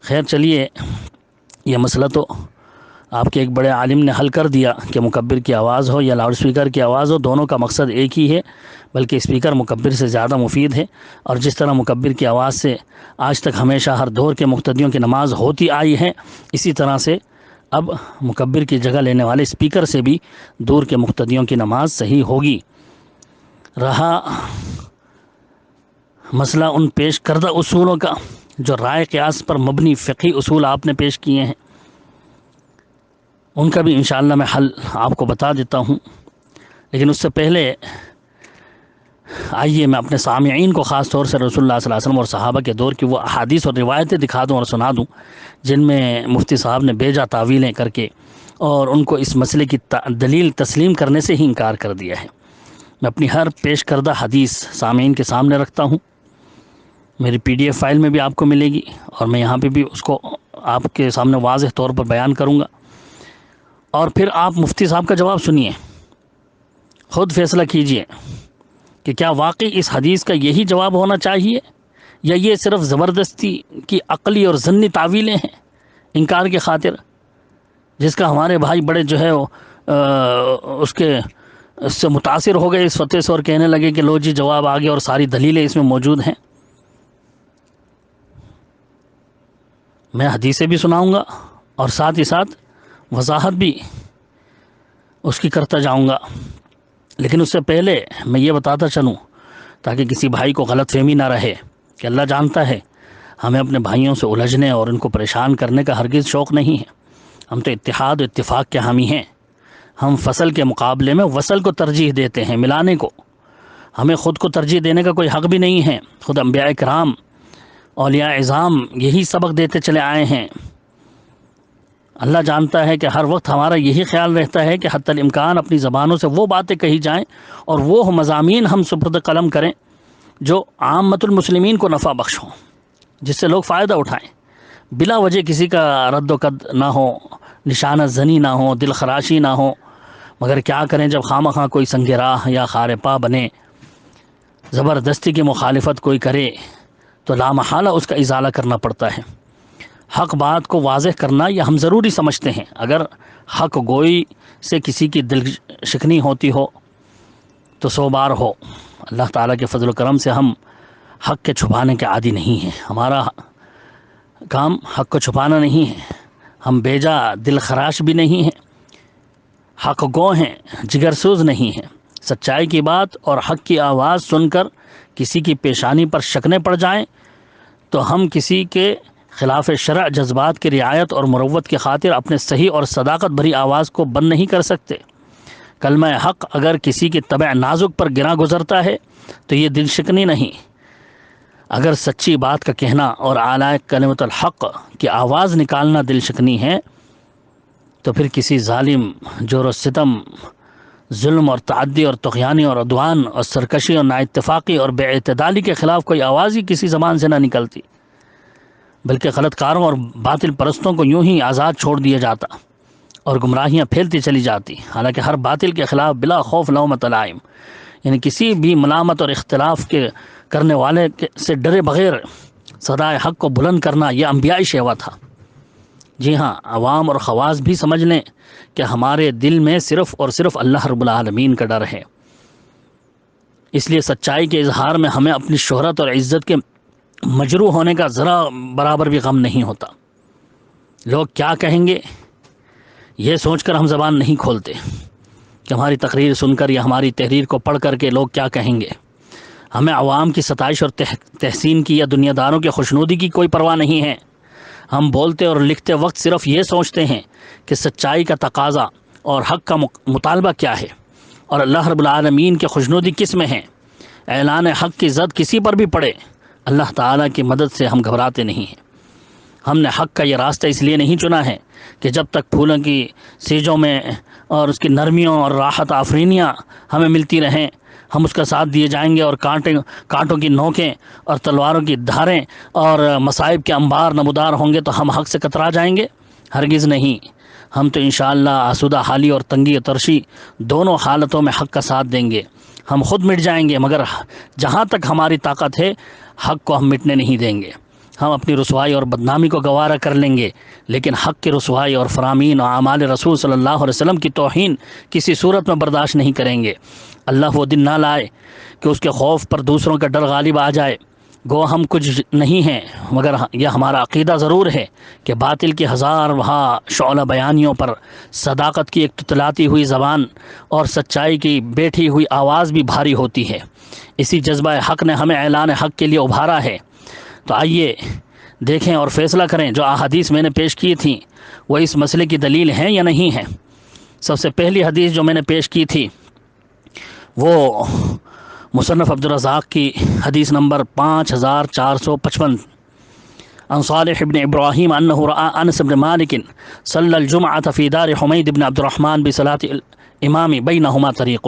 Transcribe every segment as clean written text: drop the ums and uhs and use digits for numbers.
خیر چلیے، یہ مسئلہ تو آپ کے ایک بڑے عالم نے حل کر دیا کہ مکبر کی آواز ہو یا لاؤڈ سپیکر کی آواز ہو، دونوں کا مقصد ایک ہی ہے، بلکہ اسپیکر مکبر سے زیادہ مفید ہے۔ اور جس طرح مکبر کی آواز سے آج تک ہمیشہ ہر دور کے مقتدیوں کی نماز ہوتی آئی ہے، اسی طرح سے اب مکبر کی جگہ لینے والے اسپیکر سے بھی دور کے مقتدیوں کی نماز صحیح ہوگی۔ رہا مسئلہ ان پیش کردہ اصولوں کا جو رائے قیاس پر مبنی فقہی اصول آپ نے پیش کیے ہیں، ان کا بھی انشاءاللہ میں حل آپ کو بتا دیتا ہوں۔ لیکن اس سے پہلے آئیے میں اپنے سامعین کو خاص طور سے رسول اللہ صلی اللہ علیہ وسلم اور صحابہ کے دور کی وہ احادیث اور روایتیں دکھا دوں اور سنا دوں جن میں مفتی صاحب نے بیجا تعویلیں کر کے اور ان کو اس مسئلے کی دلیل تسلیم کرنے سے ہی انکار کر دیا ہے۔ میں اپنی ہر پیش کردہ حدیث سامعین کے سامنے رکھتا ہوں، میری PDF فائل میں بھی آپ کو ملے گی، اور میں یہاں پہ بھی اس کو آپ کے سامنے واضح طور پر بیان کروں گا، اور پھر آپ مفتی صاحب کا جواب سنیے، خود فیصلہ کیجئے کہ کیا واقعی اس حدیث کا یہی جواب ہونا چاہیے، یا یہ صرف زبردستی کی عقلی اور ضمنی تعویلیں ہیں انکار کی خاطر، جس کا ہمارے بھائی بڑے جو ہے اس سے متاثر ہو گئے اس فتوے سے، اور کہنے لگے کہ لو جی جواب آ گیا اور ساری دلیلیں اس میں موجود ہیں۔ میں حدیثیں بھی سناؤں گا اور ساتھ ہی ساتھ وضاحت بھی اس کی کرتا جاؤں گا، لیکن اس سے پہلے میں یہ بتاتا چلوں تاکہ کسی بھائی کو غلط فہمی نہ رہے کہ اللہ جانتا ہے ہمیں اپنے بھائیوں سے الجھنے اور ان کو پریشان کرنے کا ہرگز شوق نہیں ہے۔ ہم تو اتحاد و اتفاق کے حامی ہیں، ہم فصل کے مقابلے میں وصل کو ترجیح دیتے ہیں، ملانے کو۔ ہمیں خود کو ترجیح دینے کا کوئی حق بھی نہیں ہے، خود انبیاء کرام اولیاء اعظام یہی سبق دیتے چلے آئے ہیں۔ اللہ جانتا ہے کہ ہر وقت ہمارا یہی خیال رہتا ہے کہ حتی الامکان اپنی زبانوں سے وہ باتیں کہی جائیں اور وہ مضامین ہم سپرد قلم کریں جو عامت المسلمین کو نفع بخش ہوں، جس سے لوگ فائدہ اٹھائیں، بلا وجہ کسی کا رد و قد نہ ہو، نشانہ زنی نہ ہو، دل خراشی نہ ہو۔ مگر کیا کریں جب خواہ کوئی سنگ راہ یا خار پا بنے، زبردستی کی مخالفت کوئی کرے تو لامحالہ اس کا ازالہ کرنا پڑتا ہے۔ حق بات کو واضح کرنا یہ ہم ضروری سمجھتے ہیں، اگر حق گوئی سے کسی کی دل شکنی ہوتی ہو تو 100 بار ہو۔ اللہ تعالیٰ کے فضل و کرم سے ہم حق کے چھپانے کے عادی نہیں ہیں، ہمارا کام حق کو چھپانا نہیں ہے، ہم بیجا دل خراش بھی نہیں ہیں، حق گو ہیں، جگر سوز نہیں ہیں۔ سچائی کی بات اور حق کی آواز سن کر کسی کی پیشانی پر شکنے پڑ جائیں تو ہم کسی کے خلاف شرع جذبات کی رعایت اور مروت کی خاطر اپنے صحیح اور صداقت بھری آواز کو بند نہیں کر سکتے۔ کلمہ حق اگر کسی کی طبع نازک پر گرا گزرتا ہے تو یہ دل شکنی نہیں، اگر سچی بات کا کہنا اور اعلی کلمۃ الحق کی آواز نکالنا دل شکنی ہے تو پھر کسی ظالم جور و ستم، ظلم اور تعدی اور طغیانی اور عدوان اور سرکشی اور نااتفاقی اور بے اعتدالی کے خلاف کوئی آواز ہی کسی زبان سے نہ نکلتی، بلکہ غلط کاروں اور باطل پرستوں کو یوں ہی آزاد چھوڑ دیا جاتا اور گمراہیاں پھیلتی چلی جاتی۔ حالانکہ ہر باطل کے خلاف بلا خوف لومۃ لائم، یعنی کسی بھی ملامت اور اختلاف کے کرنے والے سے ڈرے بغیر صدائے حق کو بلند کرنا یہ انبیائی شیوا تھا۔ جی ہاں، عوام اور خواص بھی سمجھ لیں کہ ہمارے دل میں صرف اور صرف اللہ رب العالمین کا ڈر ہے، اس لیے سچائی کے اظہار میں ہمیں اپنی شہرت اور عزت کے مجروح ہونے کا ذرا برابر بھی غم نہیں ہوتا۔ لوگ کیا کہیں گے یہ سوچ کر ہم زبان نہیں کھولتے کہ ہماری تقریر سن کر یا ہماری تحریر کو پڑھ کر کے لوگ کیا کہیں گے۔ ہمیں عوام کی ستائش اور تحسین کی یا دنیا داروں کی خوشنودی کی کوئی پرواہ نہیں ہے۔ ہم بولتے اور لکھتے وقت صرف یہ سوچتے ہیں کہ سچائی کا تقاضا اور حق کا مطالبہ کیا ہے اور اللہ رب العالمین کے خوشنودی کس میں ہے۔ اعلان حق کی زد کسی پر بھی پڑے، اللہ تعالیٰ کی مدد سے ہم گھبراتے نہیں ہیں۔ ہم نے حق کا یہ راستہ اس لیے نہیں چنا ہے کہ جب تک پھولوں کی سیجوں میں اور اس کی نرمیوں اور راحت آفرینیاں ہمیں ملتی رہیں ہم اس کا ساتھ دیے جائیں گے، اور کانٹوں کی نوکیں اور تلواروں کی دھاریں اور مصائب کے انبار نمودار ہوں گے تو ہم حق سے کترا جائیں گے؟ ہرگز نہیں۔ ہم تو انشاءاللہ آسودہ حالی اور تنگی و ترشی دونوں حالتوں میں حق کا ساتھ دیں گے۔ ہم خود مٹ جائیں گے، مگر جہاں تک ہماری طاقت ہے حق کو ہم مٹنے نہیں دیں گے۔ ہم اپنی رسوائی اور بدنامی کو گوارا کر لیں گے، لیکن حق کی رسوائی اور فرامین اور اعمال رسول صلی اللہ علیہ وسلم کی توہین کسی صورت میں برداشت نہیں کریں گے۔ اللہ وہ دن نہ لائے کہ اس کے خوف پر دوسروں کا ڈر غالب آ جائے۔ گو ہم کچھ نہیں ہیں مگر یہ ہمارا عقیدہ ضرور ہے کہ باطل کی ہزار وہاں شعلہ بیانیوں پر صداقت کی ایک تتلاتی ہوئی زبان اور سچائی کی بیٹھی ہوئی آواز بھی بھاری ہوتی ہے۔ اسی جذبہ حق نے ہمیں اعلان حق کے لیے ابھارا ہے۔ تو آئیے دیکھیں اور فیصلہ کریں جو احادیث میں نے پیش کی تھیں وہ اس مسئلے کی دلیل ہیں یا نہیں ہیں۔ سب سے پہلی حدیث جو میں نے پیش کی تھی وہ مصنف عبدالرزاق کی حدیث نمبر 5455 عن صالح بن ابراہیم انہ رأى انس بن مالک صلی الجمعة فی دار حمید بن عبد الرحمن بصلاة الامام بینہما طریق،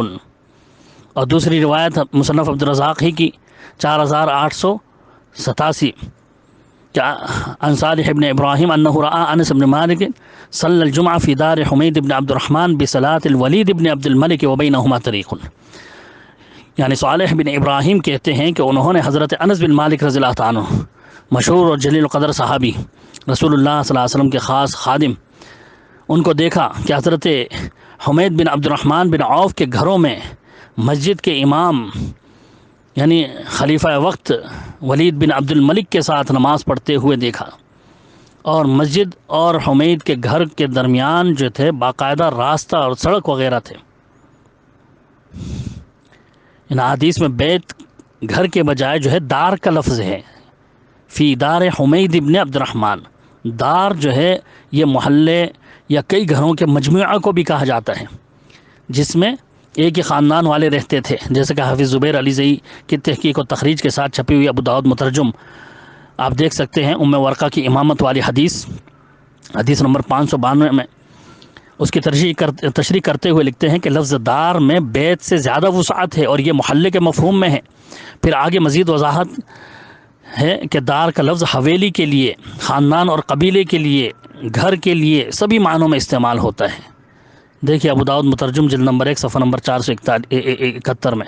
اور دوسری روایت مصنف عبدالرزاق ہی کی 4887 عن صالح بن ابراہیم انہ رأى انس بن مالک صلی الجمعة فی دار حمید بن عبد الرحمن بصلاة الولید بن عبد الملک وبینہما طریق، یعنی صالح بن ابراہیم کہتے ہیں کہ انہوں نے حضرت انس بن مالک رضی اللہ عنہ، مشہور اور جلیل القدر صحابی، رسول اللہ صلی اللہ علیہ وسلم کے خاص خادم، ان کو دیکھا کہ حضرت حمید بن عبد الرحمن بن عوف کے گھروں میں مسجد کے امام یعنی خلیفہ وقت ولید بن عبد الملک کے ساتھ نماز پڑھتے ہوئے دیکھا، اور مسجد اور حمید کے گھر کے درمیان جو تھے باقاعدہ راستہ اور سڑک وغیرہ تھے۔ ان حدیث میں بیت گھر کے بجائے جو ہے دار کا لفظ ہے، فی دار حمید ابن عبد الرحمن۔ دار جو ہے یہ محلے یا کئی گھروں کے مجموعہ کو بھی کہا جاتا ہے جس میں ایک ہی خاندان والے رہتے تھے، جیسے کہ حافظ زبیر علی زئی کی تحقیق و تخریج کے ساتھ چھپی ہوئی ابو داؤد مترجم آپ دیکھ سکتے ہیں، ام ورقہ کی امامت والی حدیث نمبر 592 میں اس کی تشریح کرتے ہوئے لکھتے ہیں کہ لفظ دار میں بیت سے زیادہ وسعت ہے اور یہ محلے کے مفہوم میں ہے۔ پھر آگے مزید وضاحت ہے کہ دار کا لفظ حویلی کے لیے، خاندان اور قبیلے کے لیے، گھر کے لیے سبھی معنوں میں استعمال ہوتا ہے۔ دیکھیے ابو داؤد مترجم جلد نمبر 1 صفحہ نمبر 471 میں،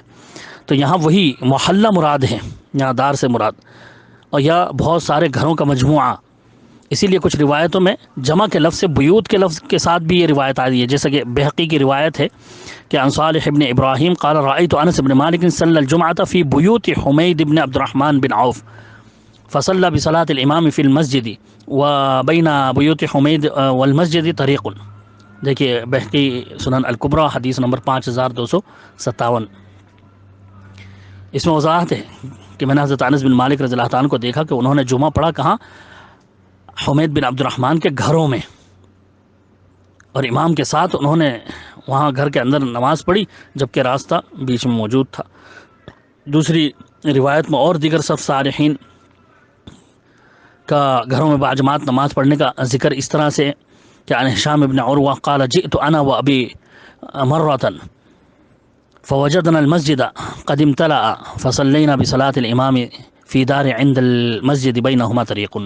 تو یہاں وہی محلہ مراد ہے، یہاں دار سے مراد، اور یا بہت سارے گھروں کا مجموعہ۔ اسی لیے کچھ روایتوں میں جمع کے لفظ سے بیوت کے لفظ کے ساتھ بھی یہ روایت آ رہی ہے، جیسا کہ بہقی کی روایت ہے کہ عن صالح بن ابراہیم قال رأیت انس بن مالک صلی الجمعة فی بیوت حمید بن عبد الرحمن بن عوف فصلى بصلاة الامام فی المسجد وبین بیوت حمید والمسجد طریق۔ دیکھیے بہقی سنن الکبریٰ حدیث نمبر 5257۔ اس میں وضاحت ہے کہ میں نے حضرت انس بن مالک رضی اللہ عنہ کو دیکھا کہ انہوں نے جمعہ پڑھا کہاں؟ حمید بن عبد الرحمن کے گھروں میں، اور امام کے ساتھ انہوں نے وہاں گھر کے اندر نماز پڑھی جبکہ راستہ بیچ میں موجود تھا۔ دوسری روایت میں اور دیگر سب صالحین کا گھروں میں باجماعت نماز پڑھنے کا ذکر اس طرح سے کہ عن ہشام بن عروہ قال جئت انا وابی مرۃ فوجدنا المسجد قد امتلأ فصلینا بصلاة الامام فی دار عند المسجد بینہما طریق۔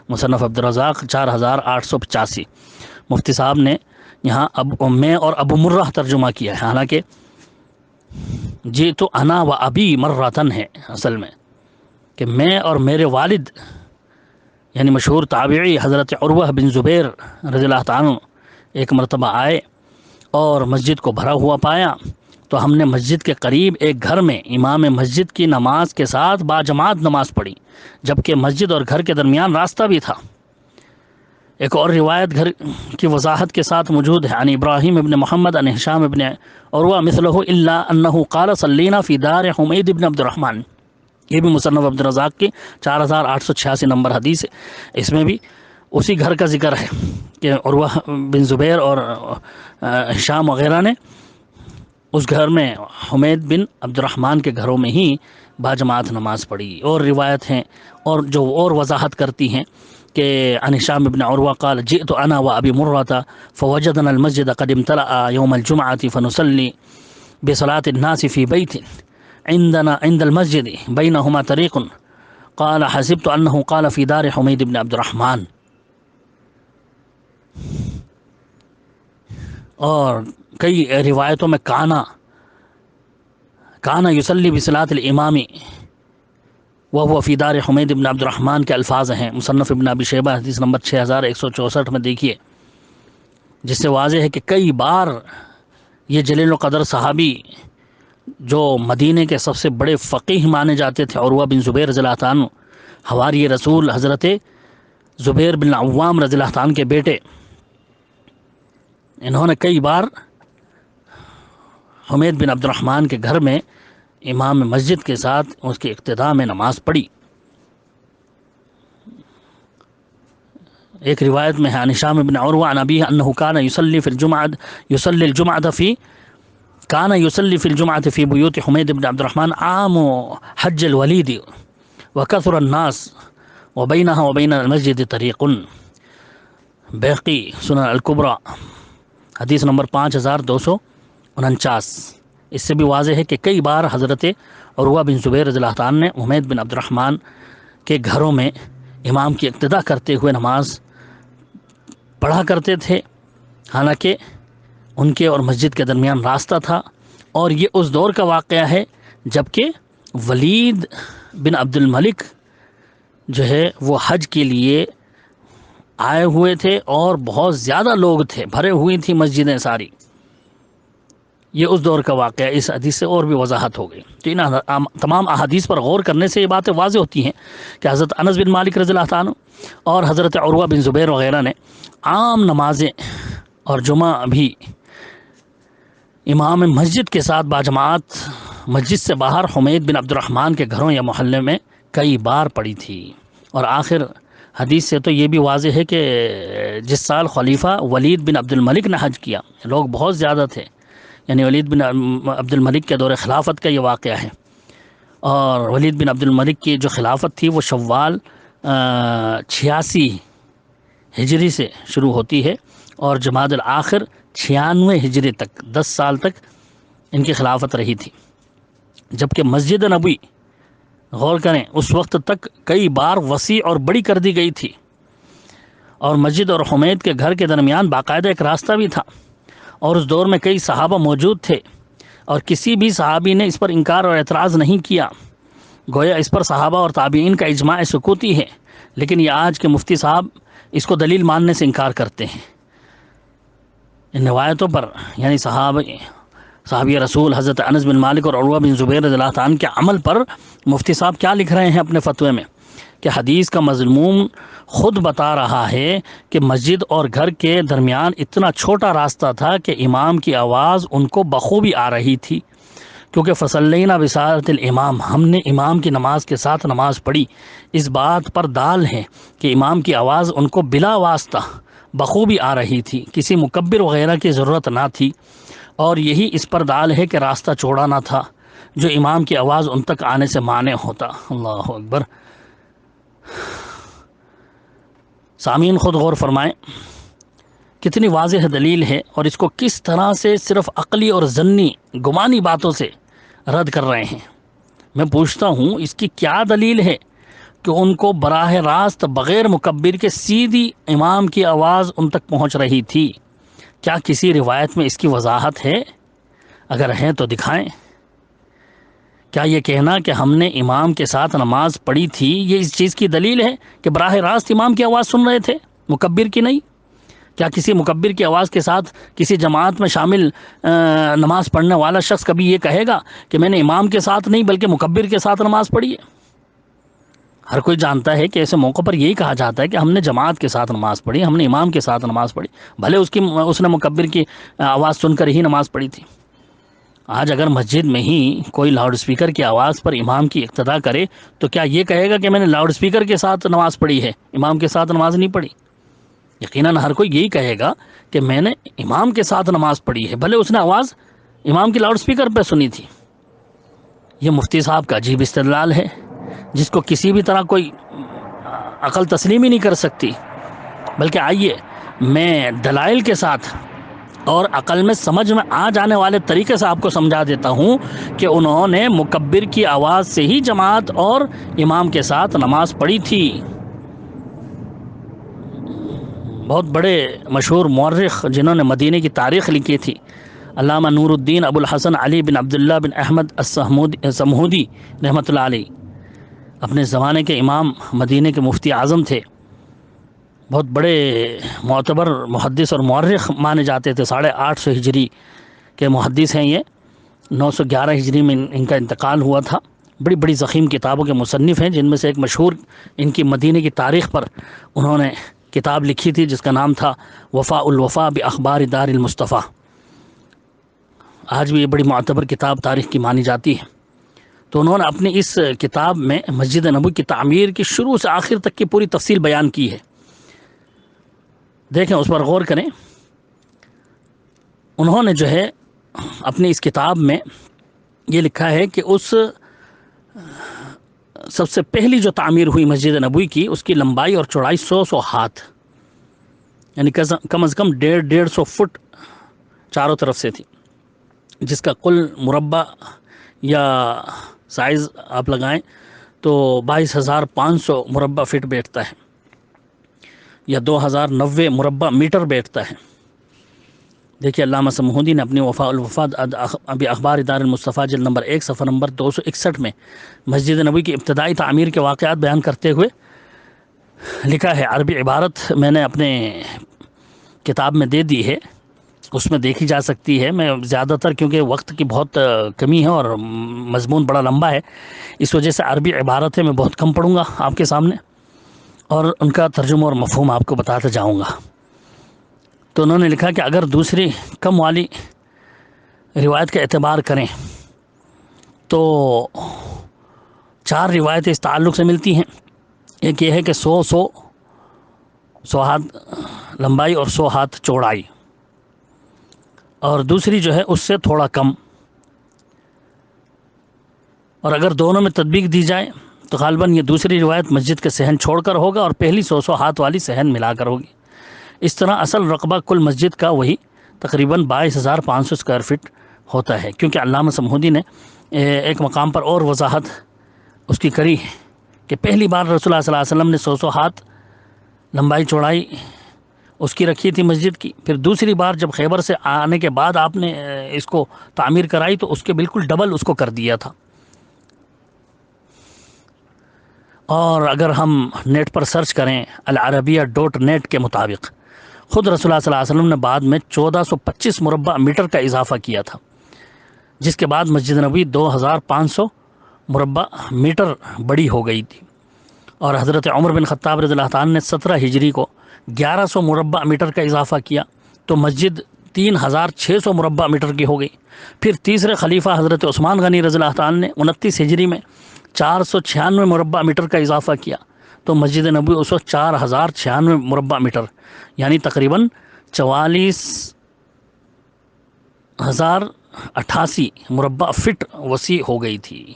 مصنف عبدالرزاق 4885۔ مفتی صاحب نے یہاں میں اور ابو مرہ ترجمہ کیا ہے، حالانکہ جئت انا و ابی مرۃن ہے اصل میں، کہ میں اور میرے والد یعنی مشہور تابعی حضرت عروہ بن زبیر رضی اللہ عنہ ایک مرتبہ آئے اور مسجد کو بھرا ہوا پایا، تو ہم نے مسجد کے قریب ایک گھر میں امام مسجد کی نماز کے ساتھ باجماعت نماز پڑھی جبکہ مسجد اور گھر کے درمیان راستہ بھی تھا۔ ایک اور روایت گھر کی وضاحت کے ساتھ موجود ہے، عن ابراہیم ابن محمد عن ہشام ابن عروہ مثلہ الا انہ قال صلینا فی دار حمید ابن عبد الرحمن۔ یہ بھی مصنف عبدالرزاق کی 4886 نمبر حدیث ہے۔ اس میں بھی اسی گھر کا ذکر ہے کہ عروہ بن زبیر اور ہشام وغیرہ نے اس گھر میں حمید بن عبد الرحمن کے گھروں میں ہی باجماعت نماز پڑھی۔ اور روایت ہیں اور جو اور وضاحت کرتی ہیں کہ عن ہشام بن عروہ قال جئت انا وابی مرۃ فوجدنا المسجد قد امتلأ یوم الجمعة فنصلی بصلاة الناس فی بیت عندنا عند المسجد بینہما طریق قال حسبت انہ قال فی دار حمید بن عبد الرحمن۔ اور کئی روایتوں میں کانا یصلی بصلاة الامام وہ فی دار حمید بن عبد الرحمن کے الفاظ ہیں، مصنف ابن ابی شیبہ حدیث نمبر 6164 میں دیکھیے، جس سے واضح ہے کہ کئی بار یہ جلیل القدر صحابی جو مدینے کے سب سے بڑے فقیہ مانے جاتے تھے، عروہ بن زبیر رضی اللہ عنہ، حواری رسول حضرت زبیر بن عوام رضی اللہ عنہ کے بیٹے، انہوں نے کئی بار حمید بن عبد الرحمن کے گھر میں امام مسجد کے ساتھ اس کے اقتداء میں نماز پڑھی۔ ایک روایت میں ہے عن ہشام بن عروہ عن ابیہ انہ کان یصلی فی الجمعۃ فی بیوت حمید بن عبد الرحمن عام حج الولید وکثر الناس وبینہا وبین المسجد طریق۔ بیہقی سنن الکبریٰ حدیث نمبر 5249۔ اس سے بھی واضح ہے کہ کئی بار حضرت عروہ بن زبیر رضی اللہ عنہ نے حمید بن عبد الرحمن کے گھروں میں امام کی اقتداء کرتے ہوئے نماز پڑھا کرتے تھے، حالانکہ ان کے اور مسجد کے درمیان راستہ تھا، اور یہ اس دور کا واقعہ ہے جبکہ ولید بن عبد الملک جو ہے وہ حج کے لیے آئے ہوئے تھے اور بہت زیادہ لوگ تھے، بھرے ہوئی تھی مسجدیں ساری۔ یہ اس دور کا واقعہ، اس حدیث سے اور بھی وضاحت ہو گئی۔ تو ان تمام احادیث پر غور کرنے سے یہ باتیں واضح ہوتی ہیں کہ حضرت انس بن مالک رضی اللہ عنہ اور حضرت عروہ بن زبیر وغیرہ نے عام نمازیں اور جمعہ بھی امام مسجد کے ساتھ باجماعت مسجد سے باہر حمید بن عبد الرحمن کے گھروں یا محلے میں کئی بار پڑی تھی۔ اور آخر حدیث سے تو یہ بھی واضح ہے کہ جس سال خلیفہ ولید بن عبد الملک نے حج کیا، لوگ بہت زیادہ تھے، یعنی ولید بن عبد الملک کے دور خلافت کا یہ واقعہ ہے، اور ولید بن عبد الملک کی جو خلافت تھی وہ شوال 86 ہجری سے شروع ہوتی ہے اور جمادی الآخر 96 ہجری تک 10 سال تک ان کی خلافت رہی تھی، جبکہ مسجد نبوی غور کریں اس وقت تک کئی بار وسیع اور بڑی کر دی گئی تھی، اور مسجد اور حمید کے گھر کے درمیان باقاعدہ ایک راستہ بھی تھا، اور اس دور میں کئی صحابہ موجود تھے اور کسی بھی صحابی نے اس پر انکار اور اعتراض نہیں کیا، گویا اس پر صحابہ اور تابعین کا اجماع سکوتی ہے۔ لیکن یہ آج کے مفتی صاحب اس کو دلیل ماننے سے انکار کرتے ہیں۔ ان روایتوں پر یعنی صحابی رسول حضرت انس بن مالک اور عروہ بن زبیر رضی اللہ عنہ کے عمل پر مفتی صاحب کیا لکھ رہے ہیں اپنے فتوے میں کہ حدیث کا مضمون خود بتا رہا ہے کہ مسجد اور گھر کے درمیان اتنا چھوٹا راستہ تھا کہ امام کی آواز ان کو بخوبی آ رہی تھی، کیونکہ فصلینا بساعت الامام، ہم نے امام کی نماز کے ساتھ نماز پڑھی، اس بات پر دال ہے کہ امام کی آواز ان کو بلا واسطہ بخوبی آ رہی تھی، کسی مکبر وغیرہ کی ضرورت نہ تھی، اور یہی اس پر دال ہے کہ راستہ چوڑا نہ تھا جو امام کی آواز ان تک آنے سے مانع ہوتا۔ اللہ اکبر۔ سامعین خود غور فرمائیں کتنی واضح دلیل ہے، اور اس کو کس طرح سے صرف عقلی اور ظنی گمانی باتوں سے رد کر رہے ہیں۔ میں پوچھتا ہوں اس کی کیا دلیل ہے کہ ان کو براہ راست بغیر مکبر کے سیدھی امام کی آواز ان تک پہنچ رہی تھی؟ کیا کسی روایت میں اس کی وضاحت ہے؟ اگر ہے تو دکھائیں۔ کیا یہ کہنا کہ ہم نے امام کے ساتھ نماز پڑھی تھی یہ اس چیز کی دلیل ہے کہ براہ راست امام کی آواز سن رہے تھے، مکبر کی نہیں؟ کیا کسی مکبر کی آواز کے ساتھ کسی جماعت میں شامل نماز پڑھنے والا شخص کبھی یہ کہے گا کہ میں نے امام کے ساتھ نہیں بلکہ مکبر کے ساتھ نماز پڑھی ہے؟ ہر کوئی جانتا ہے کہ ایسے موقع پر یہی کہا جاتا ہے کہ ہم نے جماعت کے ساتھ نماز پڑھی، ہم نے امام کے ساتھ نماز پڑھی، بھلے اس نے مکبر کی آواز سن کر ہی نماز پڑھی تھی۔ آج اگر مسجد میں ہی کوئی لاؤڈ اسپیکر کی آواز پر امام کی اقتداء کرے تو کیا یہ کہے گا کہ میں نے لاؤڈ اسپیکر کے ساتھ نماز پڑھی ہے، امام کے ساتھ نماز نہیں پڑھی؟ یقیناً ہر کوئی یہی کہے گا کہ میں نے امام کے ساتھ نماز پڑھی ہے، بھلے اس نے آواز امام کی لاؤڈ اسپیکر پہ سنی تھی۔ یہ مفتی صاحب کا عجیب استدلال ہے جس کو کسی بھی طرح کوئی عقل تسلیم ہی نہیں کر سکتی۔ بلکہ آئیے میں دلائل کے ساتھ اور عقل میں سمجھ میں آ جانے والے طریقے سے آپ کو سمجھا دیتا ہوں کہ انہوں نے مکبر کی آواز سے ہی جماعت اور امام کے ساتھ نماز پڑھی تھی۔ بہت بڑے مشہور مورخ جنہوں نے مدینے کی تاریخ لکھی تھی، علامہ نور الدین ابو الحسن علی بن عبداللہ بن احمد السمہودی رحمۃ اللہ علیہ، اپنے زمانے کے امام، مدینے کے مفتی اعظم تھے، بہت بڑے معتبر محدث اور مورخ مانے جاتے تھے، 850 ہجری کے محدث ہیں یہ، 911 ہجری میں ان کا انتقال ہوا تھا۔ بڑی بڑی ضخیم کتابوں کے مصنف ہیں، جن میں سے ایک مشہور ان کی مدینے کی تاریخ پر انہوں نے کتاب لکھی تھی جس کا نام تھا وفاء الوفا باخبار دار المصطفیٰ۔ آج بھی یہ بڑی معتبر کتاب تاریخ کی مانی جاتی ہے۔ تو انہوں نے اپنی اس کتاب میں مسجد نبوی کی تعمیر کی شروع سے آخر تک کی پوری تفصیل بیان کی ہے، دیکھیں اس پر غور کریں۔ انہوں نے جو ہے اپنی اس کتاب میں یہ لکھا ہے کہ اس سب سے پہلی جو تعمیر ہوئی مسجد نبوی کی، اس کی لمبائی اور چوڑائی 100 ہاتھ، یعنی کم از کم 150 فٹ چاروں طرف سے تھی، جس کا کل مربع یا سائز آپ لگائیں تو 22,500 مربع فٹ بیٹھتا ہے، یا 2090 مربع میٹر بیٹھتا ہے۔ دیکھیے علامہ سمہودی نے اپنی وفاء الوفا ابی اخبار دار المصطفیٰ جلد نمبر 1 صفحہ نمبر 261 میں مسجد نبوی کی ابتدائی تعمیر کے واقعات بیان کرتے ہوئے لکھا ہے، عربی عبارت میں نے اپنے کتاب میں دے دی ہے، اس میں دیکھی جا سکتی ہے۔ میں زیادہ تر کیونکہ وقت کی بہت کمی ہے اور مضمون بڑا لمبا ہے، اس وجہ سے عربی عبارتیں میں بہت کم پڑھوں گا آپ کے سامنے، اور ان کا ترجمہ اور مفہوم آپ کو بتاتا جاؤں گا۔ تو انہوں نے لکھا کہ اگر دوسری کم والی روایت کا اعتبار کریں تو 4 روایتیں اس تعلق سے ملتی ہیں۔ ایک یہ ہے کہ 100 ہاتھ لمبائی اور 100 ہاتھ چوڑائی، اور دوسری جو ہے اس سے تھوڑا کم، اور اگر دونوں میں تطبیق دی جائے تو غالباً یہ دوسری روایت مسجد کے صحن چھوڑ کر ہوگا اور پہلی 100 ہاتھ والی صحن ملا کر ہوگی۔ اس طرح اصل رقبہ کل مسجد کا وہی تقریباً 22,500 اسکوائر فٹ ہوتا ہے، کیونکہ علامہ سمہودی نے ایک مقام پر اور وضاحت اس کی کری کہ پہلی بار رسول اللہ صلی اللہ علیہ وسلم نے 100 ہاتھ لمبائی چوڑائی اس کی رکھی تھی مسجد کی، پھر دوسری بار جب خیبر سے آنے کے بعد آپ نے اس کو تعمیر کرائی تو اس کے بالکل ڈبل اس کو کر دیا تھا۔ اور اگر ہم نیٹ پر سرچ کریں العربیہ.net کے مطابق، خود رسول اللہ صلی اللہ علیہ وسلم نے بعد میں 1425 مربع میٹر کا اضافہ کیا تھا، جس کے بعد مسجد نبوی 2,500 مربع میٹر بڑی ہو گئی تھی، اور حضرت عمر بن خطاب رضی اللہ تعالیٰ نے 17 ہجری کو 1100 مربع میٹر کا اضافہ کیا تو مسجد 3,600 مربع میٹر کی ہو گئی۔ پھر تیسرے خلیفہ حضرت عثمان غنی رضی اللہ تعالیٰ نے 29 ہجری میں 496 مربع میٹر کا اضافہ کیا تو مسجد نبوی اس وقت 4,096 مربع میٹر، یعنی تقریباً 44,088 مربع فٹ وسیع ہو گئی تھی۔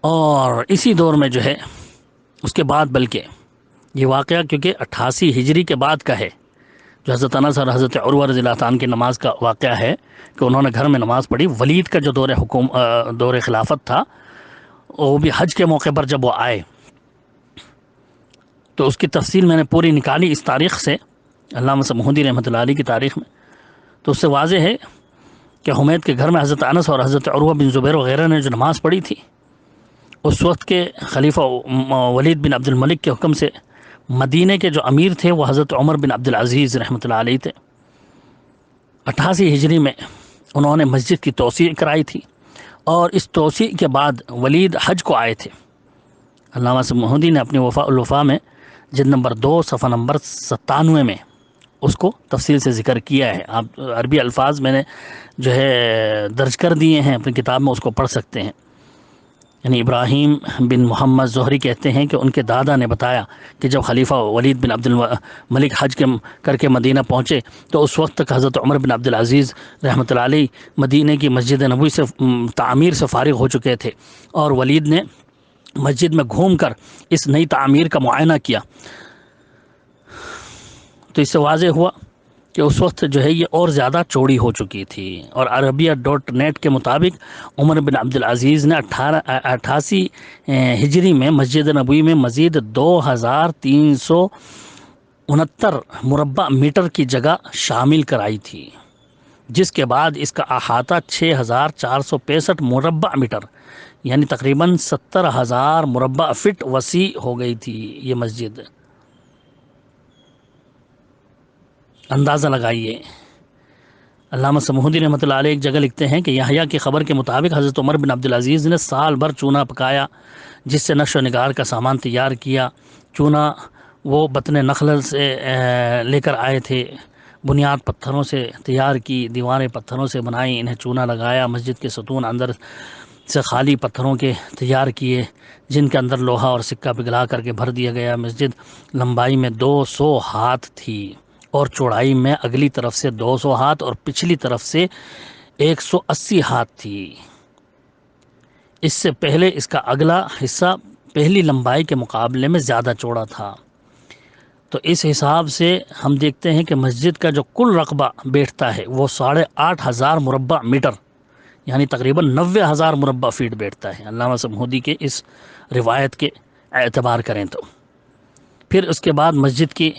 اور اسی دور میں جو ہے اس کے بعد، بلکہ یہ واقعہ کیونکہ 88 ہجری کے بعد کا ہے، جو حضرت انس اور حضرت عروہ رضی اللہ تعالیٰ کی نماز کا واقعہ ہے کہ انہوں نے گھر میں نماز پڑھی۔ ولید کا جو دور خلافت تھا، وہ بھی حج کے موقع پر جب وہ آئے تو اس کی تفصیل میں نے پوری نکالی اس تاریخ سے، علامہ سمہودی رحمۃ اللہ علیہ کی تاریخ میں، تو اس سے واضح ہے کہ حمید کے گھر میں حضرت انس اور حضرت عروہ بن زبیر وغیرہ نے جو نماز پڑھی تھی، اس وقت کے خلیفہ ولید بن عبد الملک کے حکم سے مدینے کے جو امیر تھے وہ حضرت عمر بن عبد العزیز رحمۃ اللہ علیہ تھے۔ 88 ہجری میں انہوں نے مسجد کی توسیع کرائی تھی، اور اس توسیع کے بعد ولید حج کو آئے تھے۔ علامہ سمہودی نے اپنی وفاء الوفا میں جلد نمبر 2 صفحہ نمبر 97 میں اس کو تفصیل سے ذکر کیا ہے۔ آپ عربی الفاظ میں نے جو ہے درج کر دیے ہیں اپنی کتاب میں، اس کو پڑھ سکتے ہیں۔ یعنی ابراہیم بن محمد زہری کہتے ہیں کہ ان کے دادا نے بتایا کہ جب خلیفہ ولید بن عبد الملک حج کر کے مدینہ پہنچے تو اس وقت تک حضرت عمر بن عبد العزیز رحمۃ اللہ علیہ مدینہ کی مسجد نبوی سے تعمیر سے فارغ ہو چکے تھے، اور ولید نے مسجد میں گھوم کر اس نئی تعمیر کا معائنہ کیا، تو اس سے واضح ہوا کہ اس وقت جو ہے یہ اور زیادہ چوڑی ہو چکی تھی۔ اور عربیہ.net کے مطابق عمر بن عبد العزیز نے 88 ہجری میں مسجد نبوی میں مزید 2,369 مربع میٹر کی جگہ شامل کرائی تھی، جس کے بعد اس کا احاطہ 6,465 مربع میٹر یعنی تقریباً 70,000 مربع فٹ وسیع ہو گئی تھی یہ مسجد. اندازہ لگائیے. علامہ سمہودی رحمۃ اللہ علیہ ایک جگہ لکھتے ہیں کہ یحییٰ کی خبر کے مطابق حضرت عمر بن عبدالعزیز نے سال بھر چونا پکایا جس سے نقش و نگار کا سامان تیار کیا. چونا وہ بطن نخل سے لے کر آئے تھے. بنیاد پتھروں سے تیار کی، دیواریں پتھروں سے بنائی، انہیں چونا لگایا. مسجد کے ستون اندر سے خالی پتھروں کے تیار کیے جن کے اندر لوہا اور سکہ پگھلا کر کے بھر دیا گیا. مسجد لمبائی میں 200 ہاتھ تھی اور چوڑائی میں اگلی طرف سے 200 ہاتھ اور پچھلی طرف سے 180 ہاتھ تھی. اس سے پہلے اس کا اگلا حصہ پہلی لمبائی کے مقابلے میں زیادہ چوڑا تھا. تو اس حساب سے ہم دیکھتے ہیں کہ مسجد کا جو کل رقبہ بیٹھتا ہے وہ 8,500 مربع میٹر یعنی تقریباً 90,000 مربع فیٹ بیٹھتا ہے علامہ سمہودی کے اس روایت کے اعتبار کریں تو. پھر اس کے بعد مسجد کی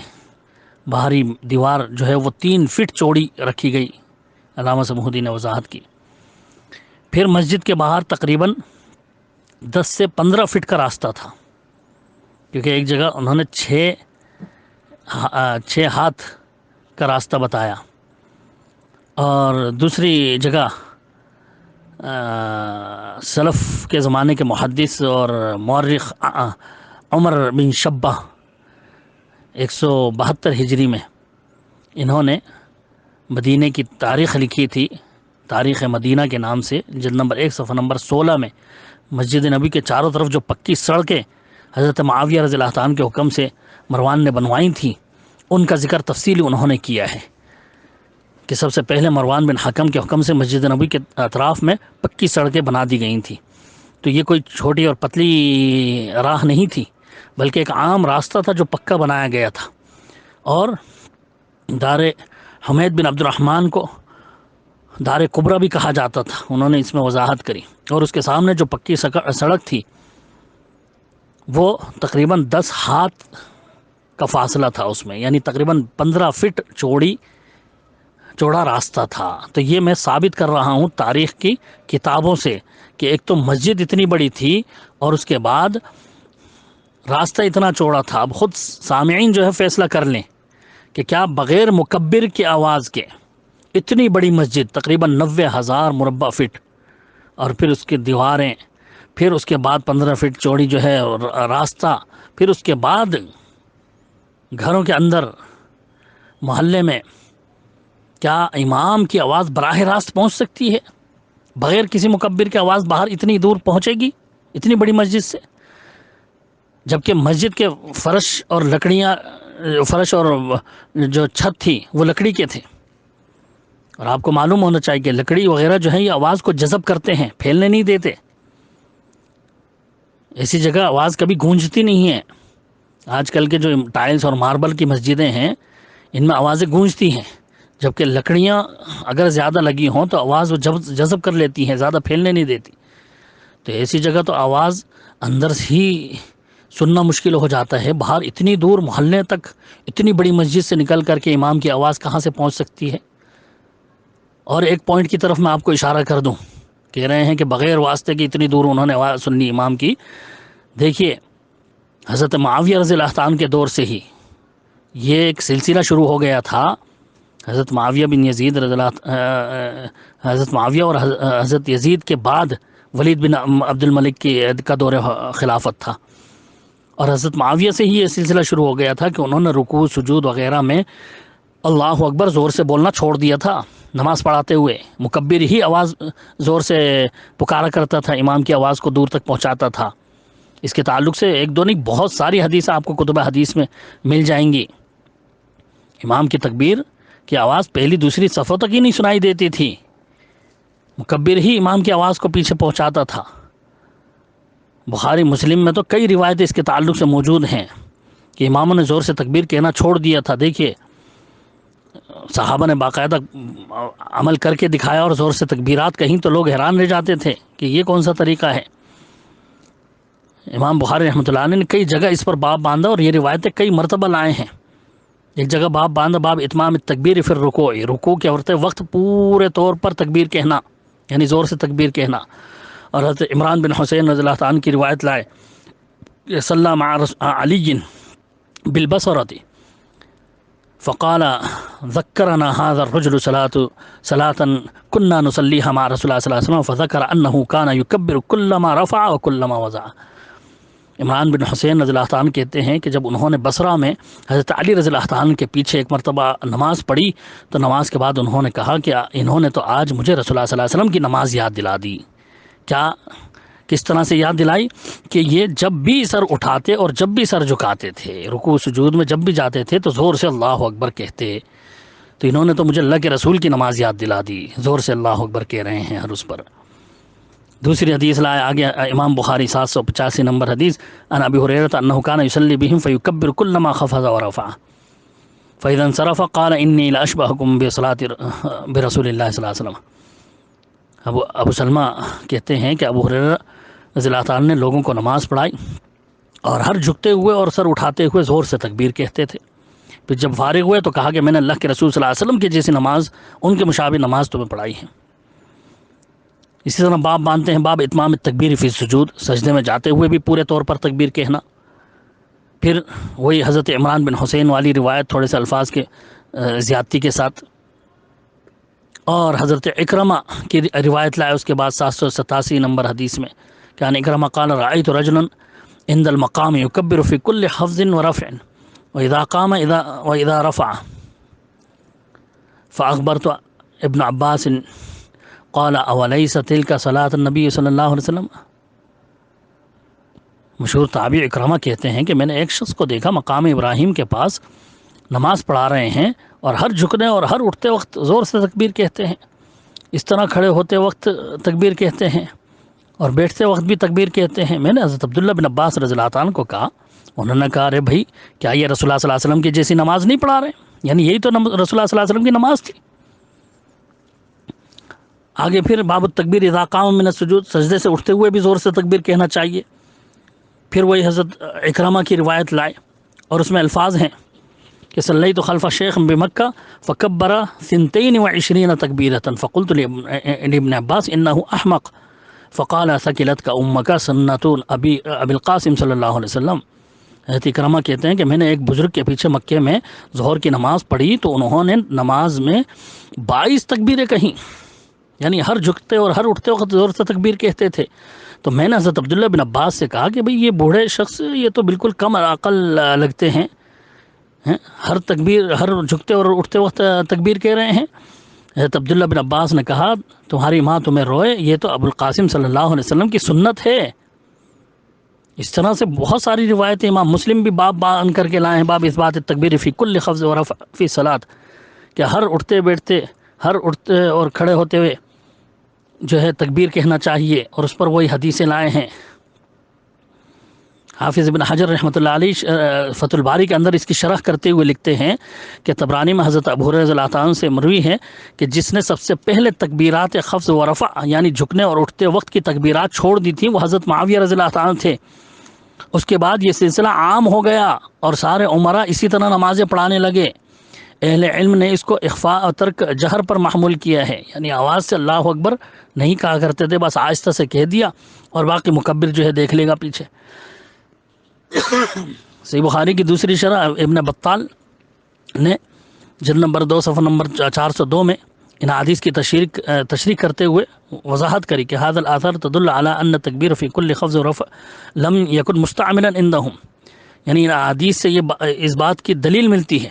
باہری دیوار جو ہے وہ 3 فٹ چوڑی رکھی گئی. علامہ سمہودی نے وضاحت کی. پھر مسجد کے باہر تقریباً 10 سے 15 فٹ کا راستہ تھا کیونکہ ایک جگہ انہوں نے 6 ہاتھ کا راستہ بتایا اور دوسری جگہ سلف کے زمانے کے محدث اور مورخ عمر بن شبہ 172 ہجری میں انہوں نے مدینہ کی تاریخ لکھی تھی. تاریخ مدینہ کے نام سے جلد نمبر 1 صفحہ نمبر 16 میں مسجد نبی کے چاروں طرف جو پکی سڑکیں حضرت معاویہ رضی اللہ عنہ کے حکم سے مروان نے بنوائی تھیں ان کا ذکر تفصیلی انہوں نے کیا ہے کہ سب سے پہلے مروان بن حکم کے حکم سے مسجد نبی کے اطراف میں پکی سڑکیں بنا دی گئی تھیں. تو یہ کوئی چھوٹی اور پتلی راہ نہیں تھی بلکہ ایک عام راستہ تھا جو پکا بنایا گیا تھا. اور دار حمید بن عبد الرحمن کو دار کبریٰ بھی کہا جاتا تھا. انہوں نے اس میں وضاحت کری. اور اس کے سامنے جو پکی سڑک تھی وہ تقریباً 10 ہاتھ کا فاصلہ تھا اس میں یعنی تقریباً 15 فٹ چوڑا راستہ تھا. تو یہ میں ثابت کر رہا ہوں تاریخ کی کتابوں سے کہ ایک تو مسجد اتنی بڑی تھی اور اس کے بعد راستہ اتنا چوڑا تھا. اب خود سامعین جو ہے فیصلہ کر لیں کہ کیا بغیر مکبر کی آواز کے اتنی بڑی مسجد تقریباً 90,000 مربع فٹ اور پھر اس کی دیواریں، پھر اس کے بعد 15 فٹ چوڑی جو ہے راستہ، پھر اس کے بعد گھروں کے اندر محلے میں، کیا امام کی آواز براہ راست پہنچ سکتی ہے بغیر کسی مکبر کی آواز باہر اتنی دور پہنچے گی اتنی بڑی مسجد سے؟ جبکہ مسجد کے فرش اور جو چھت تھی وہ لکڑی کے تھے اور آپ کو معلوم ہونا چاہیے کہ لکڑی وغیرہ جو ہے یہ آواز کو جذب کرتے ہیں، پھیلنے نہیں دیتے. ایسی جگہ آواز کبھی گونجتی نہیں ہے. آج کل کے جو ٹائلز اور ماربل کی مسجدیں ہیں ان میں آوازیں گونجتی ہیں جبکہ لکڑیاں اگر زیادہ لگی ہوں تو آواز وہ جذب کر لیتی ہیں، زیادہ پھیلنے نہیں دیتی. تو ایسی جگہ تو آواز اندر ہی سننا مشکل ہو جاتا ہے. باہر اتنی دور محلے تک اتنی بڑی مسجد سے نکل کر کے امام کی آواز کہاں سے پہنچ سکتی ہے؟ اور ایک پوائنٹ کی طرف میں آپ کو اشارہ کر دوں، کہہ رہے ہیں کہ بغیر واسطے کی اتنی دور انہوں نے آواز سننی امام کی. دیکھیے حضرت معاویہ رضی اللہ عنہ کے دور سے ہی یہ ایک سلسلہ شروع ہو گیا تھا. حضرت معاویہ بن یزید رضی اللہ حضرت معاویہ اور حضرت یزید کے بعد ولید بن عبد الملک کا دور خلافت تھا اور حضرت معاویہ سے ہی یہ سلسلہ شروع ہو گیا تھا کہ انہوں نے رکوع سجود وغیرہ میں اللہ اکبر زور سے بولنا چھوڑ دیا تھا. نماز پڑھاتے ہوئے مکبر ہی آواز زور سے پکارا کرتا تھا، امام کی آواز کو دور تک پہنچاتا تھا. اس کے تعلق سے ایک دو نہیں بہت ساری حدیث آپ کو کتب حدیث میں مل جائیں گی. امام کی تکبیر کی آواز پہلی دوسری صفوں تک ہی نہیں سنائی دیتی تھی، مکبر ہی امام کی آواز کو پیچھے پہنچاتا تھا. بخاری مسلم میں تو کئی روایتیں اس کے تعلق سے موجود ہیں کہ اماموں نے زور سے تکبیر کہنا چھوڑ دیا تھا. دیکھیے صحابہ نے باقاعدہ عمل کر کے دکھایا اور زور سے تکبیرات کہیں تو لوگ حیران رہ جاتے تھے کہ یہ کون سا طریقہ ہے. امام بخاری رحمۃ اللہ علیہ نے کئی جگہ اس پر باب باندھا اور یہ روایتیں کئی مرتبہ لائے ہیں. ایک جگہ باب باندھا باب اتمام التکبیر فی الرکوع، رکوع کے وقت پورے طور پر تکبیر کہنا یعنی زور سے تکبیر کہنا. اور حضرت عمران بن حسین رضی اللہ تعالیٰ عنہ کی روایت لائے کہ صلی مع علی بالبصرۃ فقال ذكرنا هذا الرجل صلاة كنا نصليها مع رسول الله صلی اللہ علیہ وسلم فذكر انه كان يكبر كلما رفع وكلما وضع۔ عمران بن حسین رضی اللہ تعالیٰ عنہ کہتے ہیں کہ جب انہوں نے بصرہ میں حضرت علی رضی اللہ تعالیٰ عنہ کے پیچھے ایک مرتبہ نماز پڑھی تو نماز کے بعد انہوں نے کہا کہ انہوں نے تو آج مجھے رسول اللہ صلی اللہ علیہ وسلم کی نماز یاد دلا دی۔ کیا کس طرح سے یاد دلائی؟ کہ یہ جب بھی سر اٹھاتے اور جب بھی سر جھکاتے تھے، رکوع سجود میں جب بھی جاتے تھے تو زور سے اللہ اکبر کہتے۔ تو انہوں نے تو مجھے اللہ کے رسول کی نماز یاد دلا دی، زور سے اللہ اکبر کہہ رہے ہیں ہر اس پر۔ دوسری حدیث لائے آگے امام بخاری 785 نمبر حدیث، ان ابی ہریرہ انہ کان یصلی بہم فیکبر کلما خفض ورفع فاذا انصرف قال انی لاشبہکم بصلاة برسول اللہ صلی اللہ علیہ وسلم۔ ابو سلمہ کہتے ہیں کہ ابو ہریرہ رضی اللہ تعالیٰ نے لوگوں کو نماز پڑھائی اور ہر جھکتے ہوئے اور سر اٹھاتے ہوئے زور سے تکبیر کہتے تھے۔ پھر جب فارغ ہوئے تو کہا کہ میں نے اللہ کے رسول صلی اللہ علیہ وسلم کی جیسی نماز، ان کے مشابہ نماز تمہیں پڑھائی ہے۔ اسی طرح باب مانتے ہیں باب اتمام التکبیر فی السجود، سجدے میں جاتے ہوئے بھی پورے طور پر تکبیر کہنا۔ پھر وہی حضرت عمران بن حسین والی روایت تھوڑے سے الفاظ کے زیادتی کے ساتھ، اور حضرت اکرمہ کی روایت لائے اس کے بعد 787 نمبر حدیث میں کہ ان اکرمہ قال رأیت رجلا عند المقام یکبر فی کل خفض ورفع واذا قام واذا رفع فاخبرت ابن عباس قال اولیس تلک صلاۃ النبی صلی اللہ علیہ وسلم۔ مشہور تابعی اکرمہ کہتے ہیں کہ میں نے ایک شخص کو دیکھا مقام ابراہیم کے پاس نماز پڑھا رہے ہیں اور ہر جھکنے اور ہر اٹھتے وقت زور سے تکبیر کہتے ہیں، اس طرح کھڑے ہوتے وقت تکبیر کہتے ہیں اور بیٹھتے وقت بھی تکبیر کہتے ہیں۔ میں نے حضرت عبداللہ بن عباس رضی اللہ تعالیٰ عنہ کو کہا، انہوں نے کہا ارے بھائی کیا یہ رسول اللہ صلی اللہ علیہ وسلم کی جیسی نماز نہیں پڑھا رہے؟ یعنی یہی تو رسول اللہ صلی اللہ علیہ وسلم کی نماز تھی۔ آگے پھر باب التکبیر اذا قام من السجود، سجدے سے اٹھتے ہوئے بھی زور سے تکبیر کہنا چاہیے۔ پھر وہی حضرت اکرمہ کی روایت لائے اور اس میں الفاظ ہیں کہ صلیت خلف شیخ بمکہ فکبر 22 تکبیرۃ فقلت لابن عباس انہ احمق فقال ثقلتک امک سنت ابی القاسم صلی اللہ علیہ وسلم۔ حضرت اکرمہ کہتے ہیں کہ میں نے ایک بزرگ کے پیچھے مکے میں ظہر کی نماز پڑھی تو انہوں نے نماز میں 22 تکبیریں کہیں، یعنی ہر جھکتے اور ہر اٹھتے وقت زور سے تکبیر کہتے تھے۔ تو میں نے حضرت عبداللہ بن عباس سے کہا کہ بھئی یہ بوڑھے شخص یہ تو بالکل کم عقل لگتے ہیں، ہر تکبیر ہر جھکتے اور اٹھتے وقت تکبیر کہہ رہے ہیں۔ حضرت عبداللہ بن عباس نے کہا تمہاری ماں تمہیں روئے، یہ تو ابو القاسم صلی اللہ علیہ وسلم کی سنت ہے۔ اس طرح سے بہت ساری روایتیں امام مسلم بھی باب بان کر کے لائے ہیں، باب اثبات التکبیر فی کل خفض ورفع فی صلاۃ، کہ ہر اٹھتے بیٹھتے ہر اٹھتے اور کھڑے ہوتے ہوئے جو ہے تکبیر کہنا چاہیے، اور اس پر وہی حدیثیں لائے ہیں۔ حافظ ابن حجر رحمۃ اللہ علیہ فتح الباری کے اندر اس کی شرح کرتے ہوئے لکھتے ہیں کہ طبرانی میں حضرت ابو ہریرہ رضی اللہ تعالیٰ عنہ سے مروی ہے کہ جس نے سب سے پہلے تکبیرات خفض و رفع یعنی جھکنے اور اٹھتے وقت کی تکبیرات چھوڑ دی تھیں وہ حضرت معاویہ رضی اللہ تعالیٰ عنہ تھے۔ اس کے بعد یہ سلسلہ عام ہو گیا اور سارے عمرا اسی طرح نمازیں پڑھانے لگے۔ اہل علم نے اس کو اخفاء اور ترک جہر پر محمول کیا ہے، یعنی آواز سے اللہ اکبر نہیں کہا کرتے تھے، بس آہستہ سے کہہ دیا اور باقی مکبر جو ہے دیکھ لے گا پیچھے۔ صحیح بخاری کی دوسری شرح ابن بطال نے جلد نمبر 2 صفحہ نمبر 402 میں ان حدیث کی تشریح کرتے ہوئے وضاحت کری کہ هذا الاثر تدل على ان التکبیر فی کل خفض و رفع لم یکن مستعملا عندهم، یعنی ان حدیث سے یہ اس بات کی دلیل ملتی ہے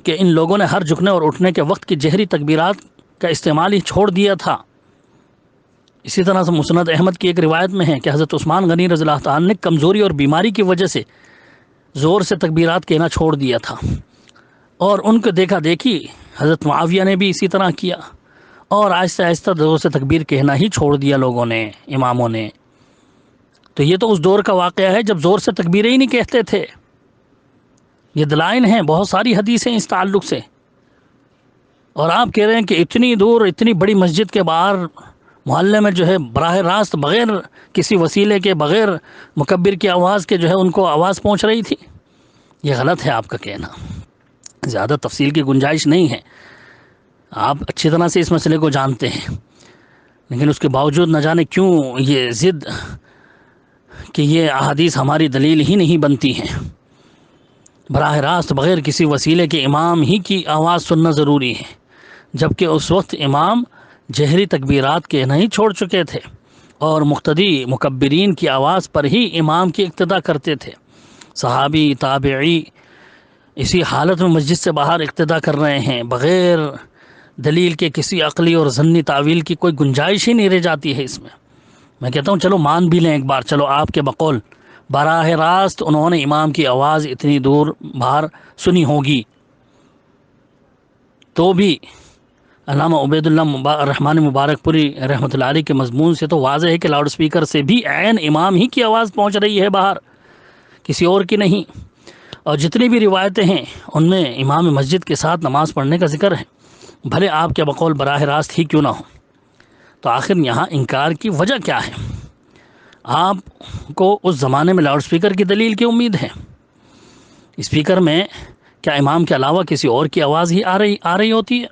کہ ان لوگوں نے ہر جھکنے اور اٹھنے کے وقت کی جہری تکبیرات کا استعمال ہی چھوڑ دیا تھا۔ اسی طرح سے مسند احمد کی ایک روایت میں ہے کہ حضرت عثمان غنی رضی اللہ تعالیٰ نے کمزوری اور بیماری کی وجہ سے زور سے تکبیرات کہنا چھوڑ دیا تھا، اور ان کو دیکھا دیکھی حضرت معاویہ نے بھی اسی طرح کیا اور آہستہ آہستہ زور سے تکبیر کہنا ہی چھوڑ دیا لوگوں نے، اماموں نے۔ تو یہ تو اس دور کا واقعہ ہے جب زور سے تکبیریں ہی نہیں کہتے تھے۔ یہ دلائل ہیں، بہت ساری حدیثیں اس تعلق سے، اور آپ کہہ رہے ہیں کہ اتنی دور اتنی بڑی مسجد کے باہر محلے میں جو ہے براہ راست بغیر کسی وسیلے کے بغیر مکبر کی آواز کے جو ہے ان کو آواز پہنچ رہی تھی۔ یہ غلط ہے آپ کا کہنا، زیادہ تفصیل کی گنجائش نہیں ہے، آپ اچھی طرح سے اس مسئلے کو جانتے ہیں۔ لیکن اس کے باوجود نہ جانے کیوں یہ ضد کہ یہ احادیث ہماری دلیل ہی نہیں بنتی ہیں، براہ راست بغیر کسی وسیلے کے امام ہی کی آواز سننا ضروری ہے، جبکہ اس وقت امام جہری تکبیرات کے نہیں چھوڑ چکے تھے اور مقتدی مکبرین کی آواز پر ہی امام کی اقتدا کرتے تھے۔ صحابی تابعی اسی حالت میں مسجد سے باہر اقتدا کر رہے ہیں، بغیر دلیل کے کسی عقلی اور ضمنی تعویل کی کوئی گنجائش ہی نہیں رہ جاتی ہے اس میں کہتا ہوں چلو مان بھی لیں ایک بار، چلو آپ کے بقول براہ راست انہوں نے امام کی آواز اتنی دور باہر سنی ہوگی، تو بھی علامہ عبید اللہ الرحمن مبارک پوری رحمۃ اللہ علیہ کے مضمون سے تو واضح ہے کہ لاؤڈ سپیکر سے بھی عین امام ہی کی آواز پہنچ رہی ہے باہر، کسی اور کی نہیں۔ اور جتنی بھی روایتیں ہیں ان میں امام مسجد کے ساتھ نماز پڑھنے کا ذکر ہے، بھلے آپ کے بقول براہ راست ہی کیوں نہ ہو۔ تو آخر یہاں انکار کی وجہ کیا ہے؟ آپ کو اس زمانے میں لاؤڈ سپیکر کی دلیل کی امید ہے؟ اسپیکر میں کیا امام کے علاوہ کسی اور کی آواز ہی آ رہی ہوتی ہے،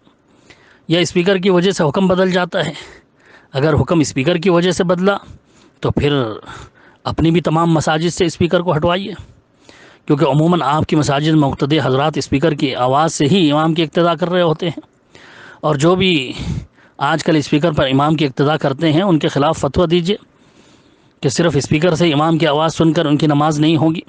یا اسپیکر کی وجہ سے حکم بدل جاتا ہے؟ اگر حکم اسپیکر کی وجہ سے بدلا تو پھر اپنی بھی تمام مساجد سے اسپیکر کو ہٹوائیے، کیونکہ عموماً آپ کی مساجد میں مقتدی حضرات اسپیکر کی آواز سے ہی امام کی اقتدا کر رہے ہوتے ہیں، اور جو بھی آج کل اسپیکر پر امام کی اقتدا کرتے ہیں ان کے خلاف فتویٰ دیجیے کہ صرف اسپیکر سے امام کی آواز سن کر ان کی نماز نہیں ہوگی۔